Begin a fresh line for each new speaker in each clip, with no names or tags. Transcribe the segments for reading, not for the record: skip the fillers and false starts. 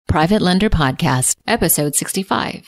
Private Lender Podcast, Episode 65.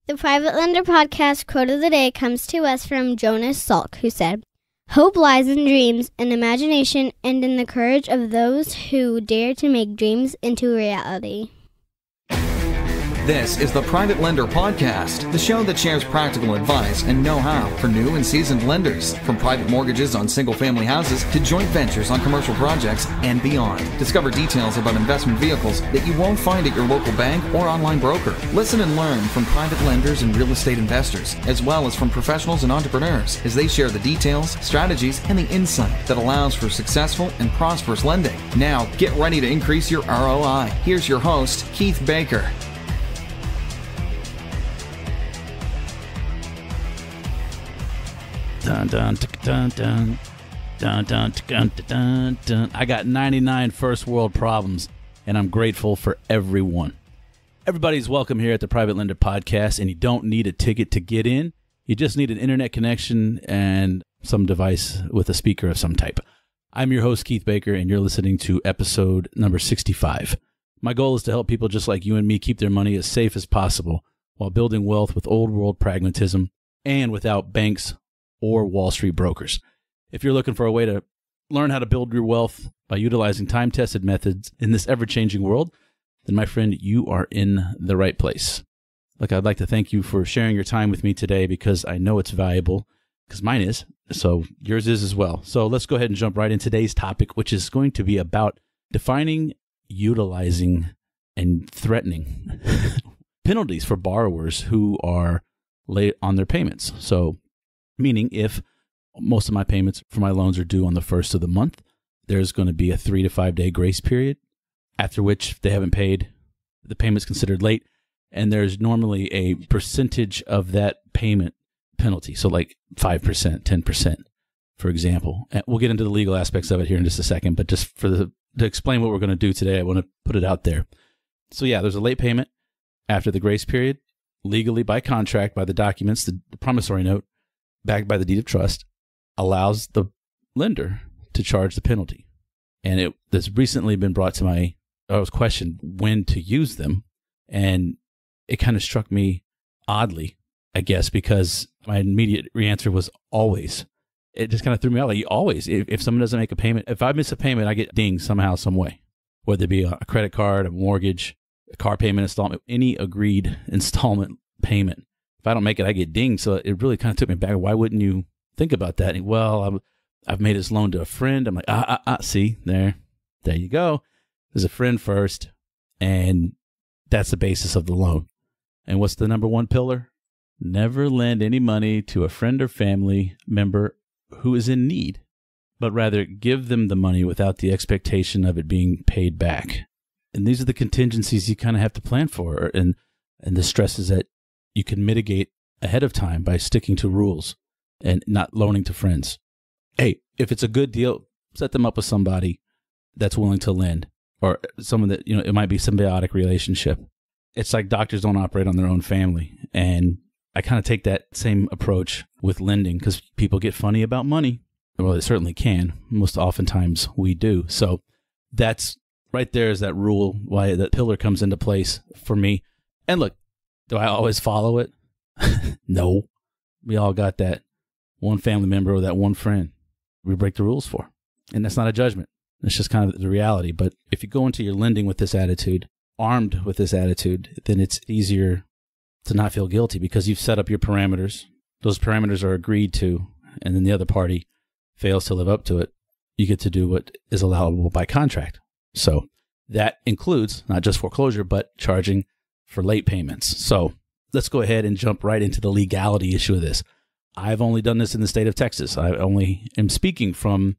The Private Lender Podcast quote of the day comes to us from Jonas Salk, who said, "Hope lies in dreams and imagination and in the courage of those who dare to make dreams into reality."
This is the Private Lender Podcast, the show that shares practical advice and know-how for new and seasoned lenders, from private mortgages on single-family houses to joint ventures on commercial projects and beyond. Discover details about investment vehicles that you won't find at your local bank or online broker. Listen and learn from private lenders and real estate investors, as well as from professionals and entrepreneurs, as they share the details, strategies, and the insight that allows for successful and prosperous lending. Now, get ready to increase your ROI. Here's your host, Keith Baker.
Dun, dun, dun, dun, dun, dun, dun, dun, dun. I got 99 first world problems, and I'm grateful for every one. Everybody's welcome here at the Private Lender Podcast, and you don't need a ticket to get in. You just need an internet connection and some device with a speaker of some type. I'm your host, Keith Baker, and you're listening to episode number 65. My goal is to help people just like you and me keep their money as safe as possible while building wealth with old world pragmatism and without banks or Wall Street brokers. If you're looking for a way to learn how to build your wealth by utilizing time-tested methods in this ever-changing world, then my friend, you are in the right place. Look, I'd like to thank you for sharing your time with me today because I know it's valuable, because mine is, so yours is as well. So let's go ahead and jump right in today's topic, which is going to be about defining, utilizing, and threatening penalties for borrowers who are late on their payments. So meaning if most of my payments for my loans are due on the first of the month, there's going to be a 3 to 5 day grace period, after which if they haven't paid, the payment's considered late, and there's normally a percentage of that payment penalty. So like 5%, 10%, for example. And we'll get into the legal aspects of it here in just a second, but just to explain what we're going to do today, I want to put it out there. So yeah, there's a late payment after the grace period, legally by contract, by the documents, the promissory note, backed by the deed of trust, allows the lender to charge the penalty. And this recently been brought to I was questioned when to use them. And it kind of struck me oddly, I guess, because my immediate answer was always. It just kind of threw me out. Like always, if someone doesn't make a payment, if I miss a payment, I get dinged somehow, some way, whether it be a credit card, a mortgage, a car payment installment, any agreed installment payment. If I don't make it, I get dinged. So it really kind of took me back. Why wouldn't you think about that? And, well, I've made this loan to a friend. I'm like, see, there you go. There's a friend first, and that's the basis of the loan. And what's the number one pillar? Never lend any money to a friend or family member who is in need, but rather give them the money without the expectation of it being paid back. And these are the contingencies you kind of have to plan for, and the stresses that you can mitigate ahead of time by sticking to rules and not loaning to friends. Hey, if it's a good deal, set them up with somebody that's willing to lend, or someone that, it might be a symbiotic relationship. It's like doctors don't operate on their own family. And I kind of take that same approach with lending because people get funny about money. Well, they certainly can. Most oftentimes we do. So that's right there is that rule, why that pillar comes into place for me. And look, do I always follow it? No. We all got that one family member or that one friend we break the rules for. And that's not a judgment. It's just kind of the reality. But if you go into your lending with this attitude, armed with this attitude, then it's easier to not feel guilty because you've set up your parameters. Those parameters are agreed to, and then the other party fails to live up to it. You get to do what is allowable by contract. So that includes not just foreclosure, but charging for late payments. So let's go ahead and jump right into the legality issue of this. I've only done this in the state of Texas. I only am speaking from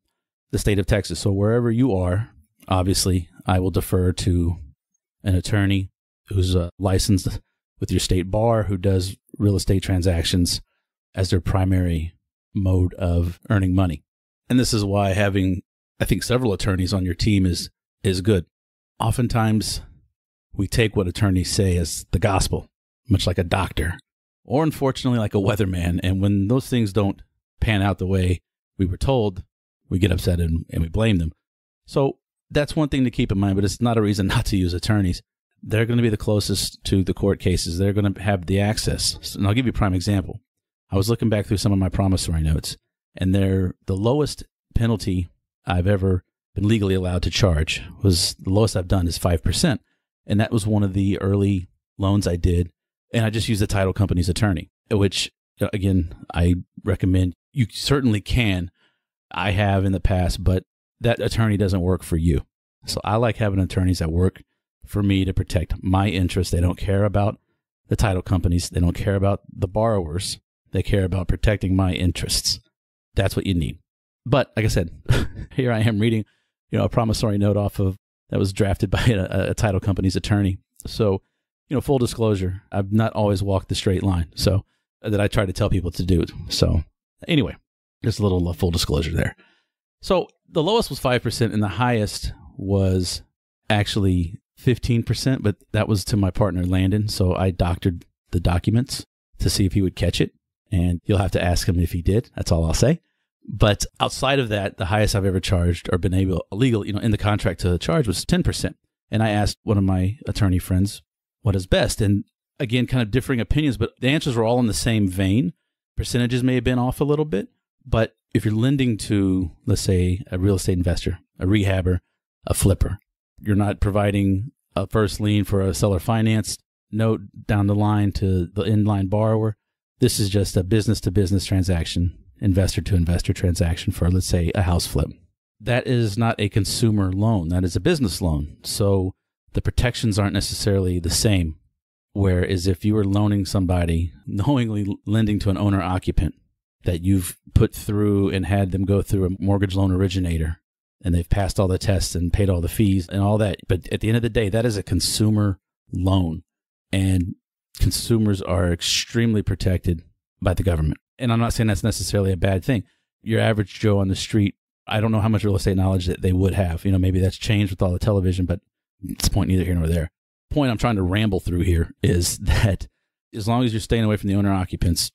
the state of Texas. So wherever you are, obviously, I will defer to an attorney who's licensed with your state bar, who does real estate transactions as their primary mode of earning money. And this is why having, I think, several attorneys on your team is good. Oftentimes, we take what attorneys say as the gospel, much like a doctor, or unfortunately like a weatherman. And when those things don't pan out the way we were told, we get upset and we blame them. So that's one thing to keep in mind, but it's not a reason not to use attorneys. they're going to be the closest to the court cases. They're going to have the access. And I'll give you a prime example. I was looking back through some of my promissory notes, and the lowest penalty I've ever been legally allowed to charge was, the lowest I've done is 5%. And that was one of the early loans I did. And I just used the title company's attorney, which, again, I recommend. You certainly can. I have in the past, but that attorney doesn't work for you. So I like having attorneys that work for me to protect my interests. They don't care about the title companies. They don't care about the borrowers. They care about protecting my interests. That's what you need. But like I said, here I am reading, a promissory note off of that was drafted by a title company's attorney. So, full disclosure, I've not always walked the straight line. So that I try to tell people to do. So anyway, just a little full disclosure there. So the lowest was 5% and the highest was actually 15%, but that was to my partner, Landon. So I doctored the documents to see if he would catch it. And you'll have to ask him if he did. That's all I'll say. But outside of that, the highest I've ever charged or been illegal, in the contract to charge was 10%. And I asked one of my attorney friends what is best. And again, kind of differing opinions, but the answers were all in the same vein. Percentages may have been off a little bit, but if you're lending to, let's say, a real estate investor, a rehabber, a flipper, you're not providing a first lien for a seller finance note down the line to the inline borrower. This is just a business-to-business transaction, investor-to-investor transaction for, let's say, a house flip. That is not a consumer loan. That is a business loan. So the protections aren't necessarily the same. Whereas if you were loaning somebody, knowingly lending to an owner-occupant that you've put through and had them go through a mortgage loan originator, and they've passed all the tests and paid all the fees and all that. But at the end of the day, that is a consumer loan. And consumers are extremely protected by the government. And I'm not saying that's necessarily a bad thing. Your average Joe on the street, I don't know how much real estate knowledge that they would have. Maybe that's changed with all the television, but it's point neither here nor there. The point I'm trying to ramble through here is that as long as you're staying away from the owner occupants,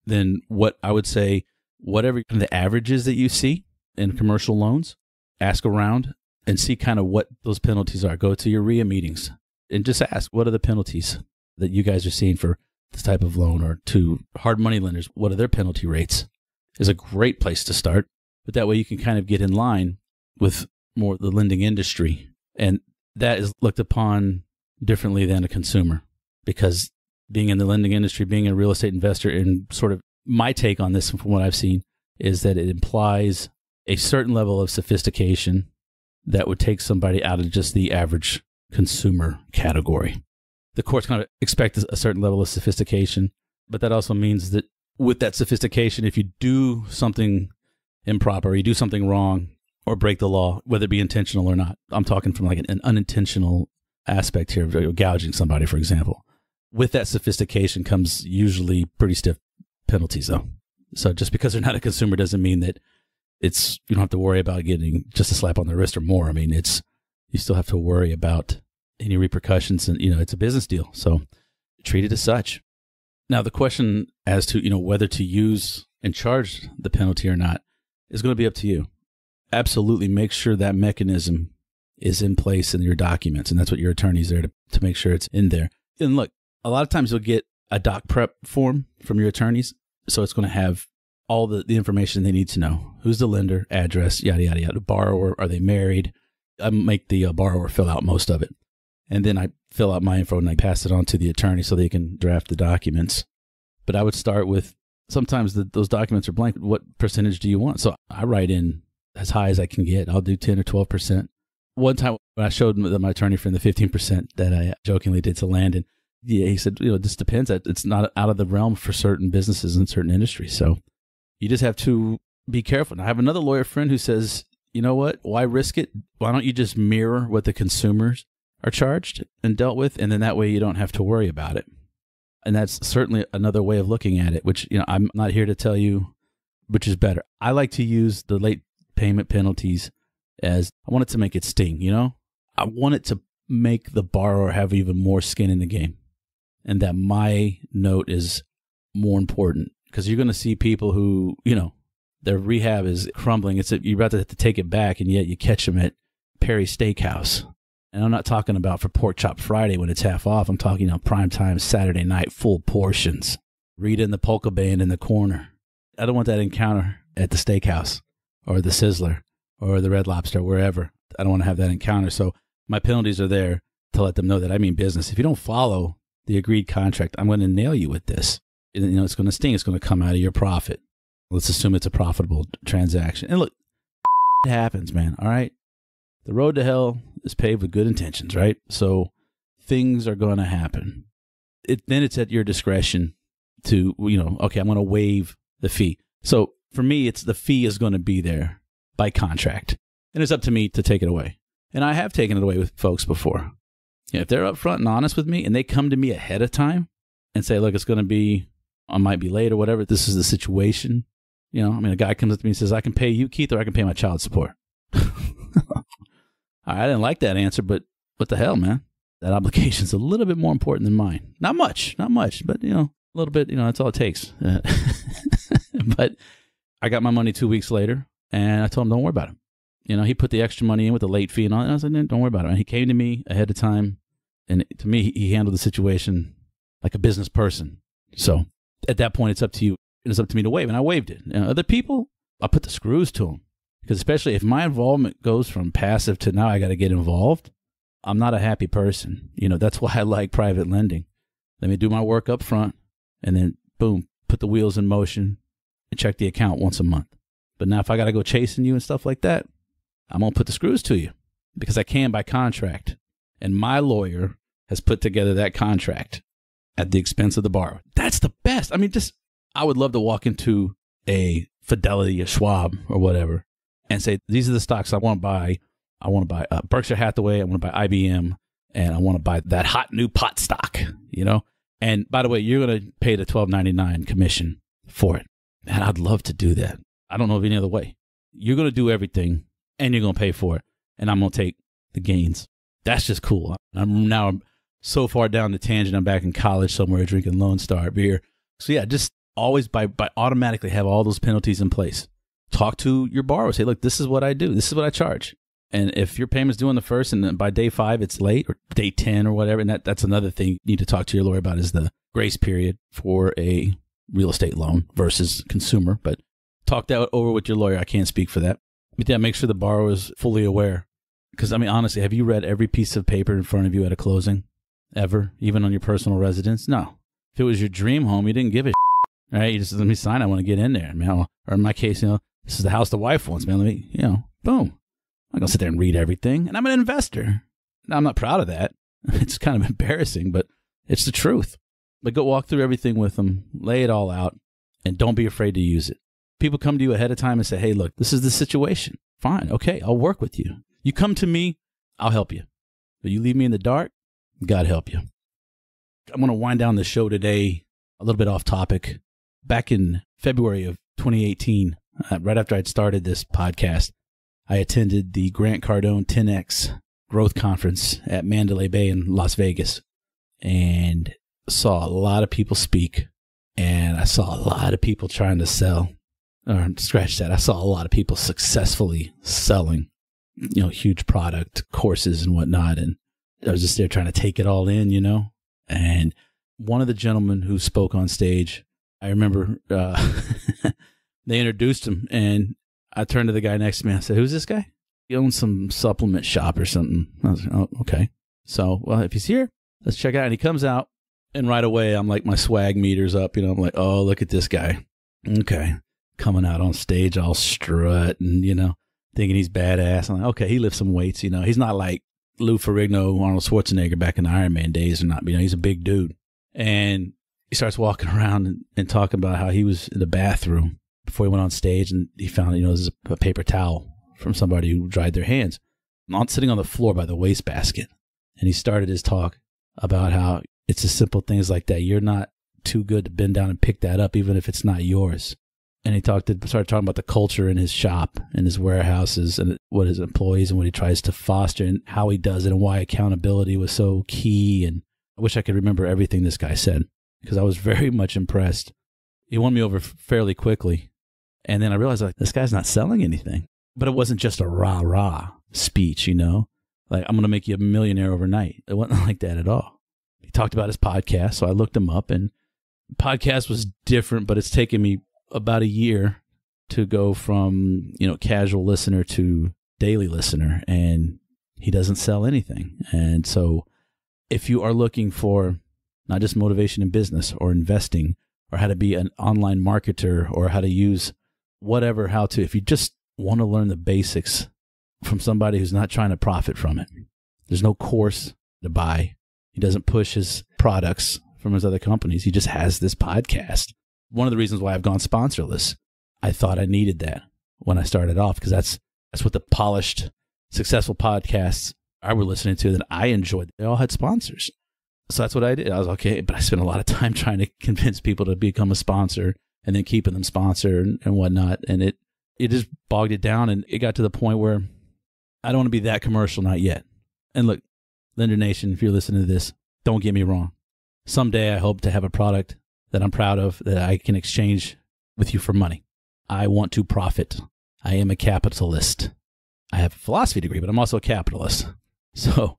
then what I would say, whatever the averages that you see in commercial loans, ask around and see kind of what those penalties are. Go to your RIA meetings and just ask, what are the penalties that you guys are seeing for this type of loan? Or to hard money lenders, what are their penalty rates? Is a great place to start. But that way you can kind of get in line with more the lending industry. And that is looked upon differently than a consumer, because being in the lending industry, being a real estate investor, and sort of my take on this from what I've seen is that it implies a certain level of sophistication that would take somebody out of just the average consumer category. The courts kind of expect a certain level of sophistication, but that also means that with that sophistication, if you do something improper, or you do something wrong, or break the law, whether it be intentional or not, I'm talking from like an unintentional aspect here, of gouging somebody, for example. With that sophistication comes usually pretty stiff penalties, though. So just because they're not a consumer doesn't mean that you don't have to worry about getting just a slap on the wrist or more. I mean, you still have to worry about any repercussions, and it's a business deal, so treat it as such. Now, the question as to whether to use and charge the penalty or not is going to be up to you. Absolutely, make sure that mechanism is in place in your documents, and that's what your attorney's there to make sure it's in there. And look, a lot of times you'll get a doc prep form from your attorneys, so it's going to have all the information they need to know. Who's the lender, address, yada, yada, yada. Borrower, are they married? I make the borrower fill out most of it. And then I fill out my info and I pass it on to the attorney so they can draft the documents. But I would start with, sometimes those documents are blank. What percentage do you want? So I write in as high as I can get. I'll do 10 or 12%. One time when I showed my attorney friend the 15% that I jokingly did to Landon, he said, this depends. It's not out of the realm for certain businesses and certain industries. So you just have to be careful. And I have another lawyer friend who says, you know what? Why risk it? Why don't you just mirror what the consumers are charged and dealt with? And then that way you don't have to worry about it. And that's certainly another way of looking at it, which, I'm not here to tell you which is better. I like to use the late payment penalties as I want it to make it sting, I want it to make the borrower have even more skin in the game, and that my note is more important, because you're going to see people who, their rehab is crumbling. You're about to have to take it back, and yet you catch them at Perry's Steakhouse And I'm not talking about for Pork Chop Friday when it's half off. I'm talking prime time Saturday night, full portions. Rita and the polka band in the corner. I don't want that encounter at the steakhouse or the Sizzler or the Red Lobster, wherever. I don't want to have that encounter. So my penalties are there to let them know that I mean business. If you don't follow the agreed contract, I'm going to nail you with this. It's going to sting. It's going to come out of your profit. Let's assume it's a profitable transaction. And look, it happens, man. All right. The road to hell is paved with good intentions, right? So things are going to happen. Then it's at your discretion to, okay, I'm going to waive the fee. So for me, it's the fee is going to be there by contract. And it's up to me to take it away. And I have taken it away with folks before. If they're upfront and honest with me and they come to me ahead of time and say, look, it's going to be, I might be late or whatever. This is the situation. A guy comes up to me and says, I can pay you, Keith, or I can pay my child support. I didn't like that answer, but what the hell, man? That obligation's a little bit more important than mine. Not much, but, a little bit, that's all it takes. But I got my money 2 weeks later, and I told him, don't worry about it. He put the extra money in with the late fee and all that. And I was like, don't worry about it. And he came to me ahead of time, and to me, he handled the situation like a business person. So at that point, it's up to you. It's up to me to waive, and I waived it. Other people, I put the screws to them. Because especially if my involvement goes from passive to now I got to get involved, I'm not a happy person. That's why I like private lending. Let me do my work up front and then, boom, put the wheels in motion and check the account once a month. But now if I got to go chasing you and stuff like that, I'm going to put the screws to you because I can by contract. And my lawyer has put together that contract at the expense of the borrower. That's the best. I would love to walk into a Fidelity, a Schwab or whatever, and say, these are the stocks I want to buy. I want to buy Berkshire Hathaway. I want to buy IBM. And I want to buy that hot new pot stock, And by the way, you're going to pay the $12.99 commission for it. And I'd love to do that. I don't know of any other way. You're going to do everything, and you're going to pay for it. And I'm going to take the gains. That's just cool. I'm now so far down the tangent. I'm back in college somewhere drinking Lone Star beer. So yeah, just always by automatically have all those penalties in place. Talk to your borrower. Say, look, this is what I do. This is what I charge. And if your payment's due on the first and then by day 5 it's late or day 10 or whatever, and that's another thing you need to talk to your lawyer about is the grace period for a real estate loan versus consumer. But talk that over with your lawyer. I can't speak for that. But yeah, make sure the borrower is fully aware. Because, honestly, have you read every piece of paper in front of you at a closing? Ever? Even on your personal residence? No. If it was your dream home, you didn't give a right? You just, let me sign. I want to get in there, man. Or in my case, this is the house the wife wants, man. Let me, boom. I'm going to sit there and read everything. And I'm an investor. Now, I'm not proud of that. It's kind of embarrassing, but it's the truth. But go walk through everything with them, lay it all out, and don't be afraid to use it. People come to you ahead of time and say, hey, look, this is the situation. Fine. Okay, I'll work with you. You come to me, I'll help you. But you leave me in the dark, God help you. I'm going to wind down the show today a little bit off topic. Back in February of 2018, right after I'd started this podcast, I attended the Grant Cardone 10X Growth Conference at Mandalay Bay in Las Vegas and saw a lot of people speak, and I saw a lot of people trying to sell, or scratch that, I saw a lot of people successfully selling, huge product courses and whatnot, and I was just there trying to take it all in, and one of the gentlemen who spoke on stage, I remember they introduced him, and I turned to the guy next to me. I said, who's this guy? He owns some supplement shop or something. I was like, oh, okay. So, well, if he's here, let's check it out. And he comes out, and right away, I'm like, my swag meter's up. I'm like, oh, look at this guy. Okay. Coming out on stage all strut and, thinking he's badass. I'm like, okay, he lifts some weights. He's not like Lou Ferrigno, Arnold Schwarzenegger back in the Iron Man days or not. He's a big dude. And he starts walking around and talking about how he was in the bathroom before he went on stage, and he found, there's a paper towel from somebody who dried their hands sitting on the floor by the wastebasket. And he started his talk about how it's the simple things like that. You're not too good to bend down and pick that up, even if it's not yours. And he started talking about the culture in his shop and his warehouses and what his employees and what he tries to foster and how he does it and why accountability was so key. And I wish I could remember everything this guy said because I was very much impressed. He won me over fairly quickly. And then I realized, this guy's not selling anything. But it wasn't just a rah-rah speech, Like like, I'm going to make you a millionaire overnight. It wasn't like that at all. He talked about his podcast, so I looked him up, and podcast was different, but it's taken me about a year to go from, casual listener to daily listener, and he doesn't sell anything. And so if you are looking for not just motivation in business or investing or how to be an online marketer or how to use whatever, if you just want to learn the basics from somebody who's not trying to profit from it, there's no course to buy. He doesn't push his products from his other companies. He just has this podcast. One of the reasons why I've gone sponsorless, I thought I needed that when I started off, because that's what the polished, successful podcasts I were listening to that I enjoyed. They all had sponsors. So that's what I did. I was okay, but I spent a lot of time trying to convince people to become a sponsor and then keeping them sponsored and whatnot. And it just bogged it down, and it got to the point where I don't want to be that commercial, not yet. And look, Lender Nation, if you're listening to this, don't get me wrong. Someday I hope to have a product that I'm proud of that I can exchange with you for money. I want to profit. I am a capitalist. I have a philosophy degree, but I'm also a capitalist. So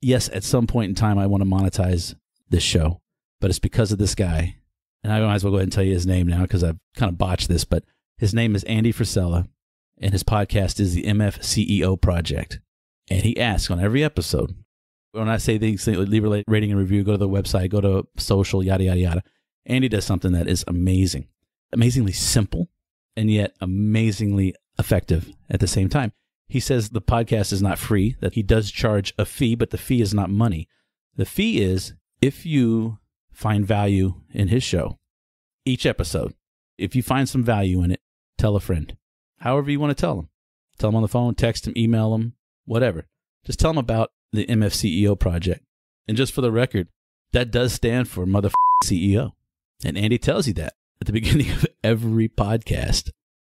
yes, at some point in time, I want to monetize this show, but it's because of this guy. And I might as well go ahead and tell you his name now because I've kind of botched this, but his name is Andy Frisella, and his podcast is the MFCEO Project. And he asks on every episode, when I say things, leave a rating and review, go to the website, go to social, yada, yada, yada. Andy does something that is amazing, amazingly simple, and yet amazingly effective at the same time. He says the podcast is not free, that he does charge a fee, but the fee is not money. The fee is if you find value in his show, each episode, if you find some value in it, tell a friend. However you want to tell them. Tell them on the phone, text them, email them, whatever. Just tell them about the MFCEO Project. And just for the record, that does stand for motherfucking CEO. And Andy tells you that at the beginning of every podcast.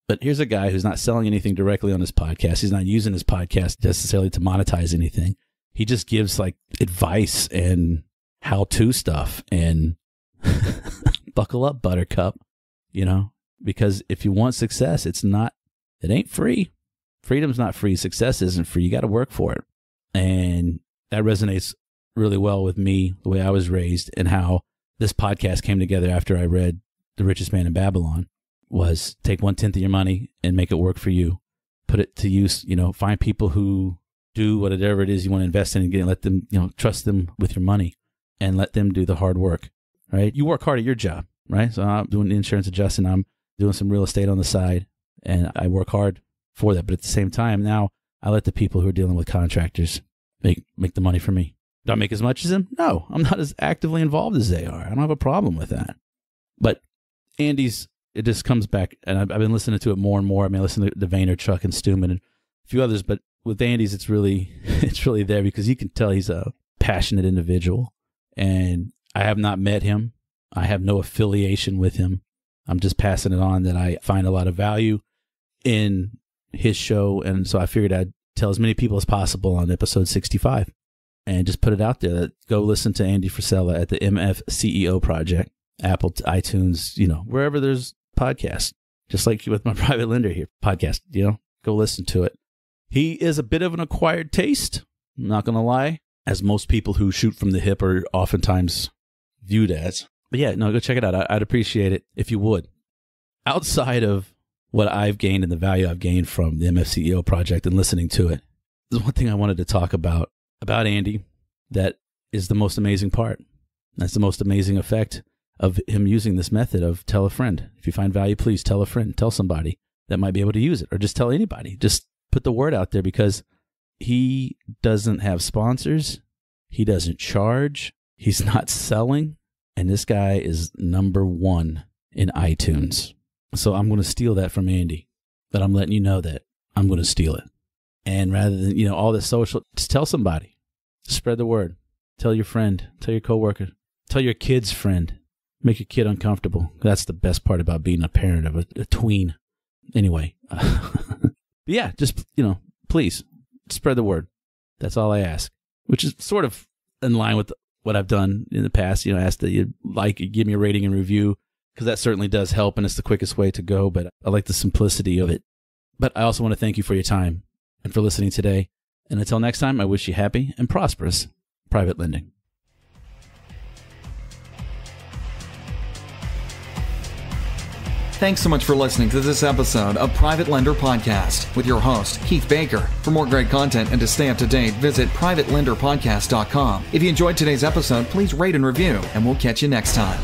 But here's a guy who's not selling anything directly on his podcast. He's not using his podcast necessarily to monetize anything. He just gives like advice and how-to stuff and buckle up, buttercup, because if you want success, it ain't free. Freedom's not free. Success isn't free. You got to work for it. And that resonates really well with me, the way I was raised, and how this podcast came together after I read The Richest Man in Babylon, was take 1/10 of your money and make it work for you. Put it to use, find people who do whatever it is you want to invest in and let them, trust them with your money and let them do the hard work, right? You work hard at your job, right? So I'm doing insurance adjusting. I'm doing some real estate on the side, and I work hard for that. But at the same time, now I let the people who are dealing with contractors make the money for me. Do I make as much as them? No, I'm not as actively involved as they are. I don't have a problem with that. But Andy's, it just comes back, and I've been listening to it more and more. I listen to Vaynerchuk and Stuman and a few others, but with Andy's, it's really there because you can tell he's a passionate individual. And I have not met him. I have no affiliation with him. I'm just passing it on that I find a lot of value in his show. And so I figured I'd tell as many people as possible on episode 65 and just put it out there that go listen to Andy Frisella at the MFCEO Project, Apple, iTunes, wherever there's podcasts, just like with my private lender here podcast, go listen to it. He is a bit of an acquired taste. I'm not going to lie, as most people who shoot from the hip are oftentimes viewed as. But yeah, no, go check it out. I'd appreciate it if you would. Outside of what I've gained and the value I've gained from the MFCEO Project and listening to it, there's one thing I wanted to talk about Andy that is the most amazing part. That's the most amazing effect of him using this method of tell a friend. If you find value, please tell a friend, tell somebody that might be able to use it, or just tell anybody. Just put the word out there, because he doesn't have sponsors. He doesn't charge. He's not selling. And this guy is number one in iTunes. So I'm going to steal that from Andy, but I'm letting you know that I'm going to steal it. And rather than, all this social, just tell somebody. Spread the word. Tell your friend. Tell your coworker. Tell your kid's friend. Make your kid uncomfortable. That's the best part about being a parent of a tween. Anyway. Yeah, just, please spread the word. That's all I ask, which is sort of in line with what I've done in the past. Ask that you give me a rating and review, because that certainly does help, and it's the quickest way to go, but I like the simplicity of it. But I also want to thank you for your time and for listening today. And until next time, I wish you happy and prosperous private lending.
Thanks so much for listening to this episode of Private Lender Podcast with your host, Keith Baker. For more great content and to stay up to date, visit privatelenderpodcast.com. If you enjoyed today's episode, please rate and review, and we'll catch you next time.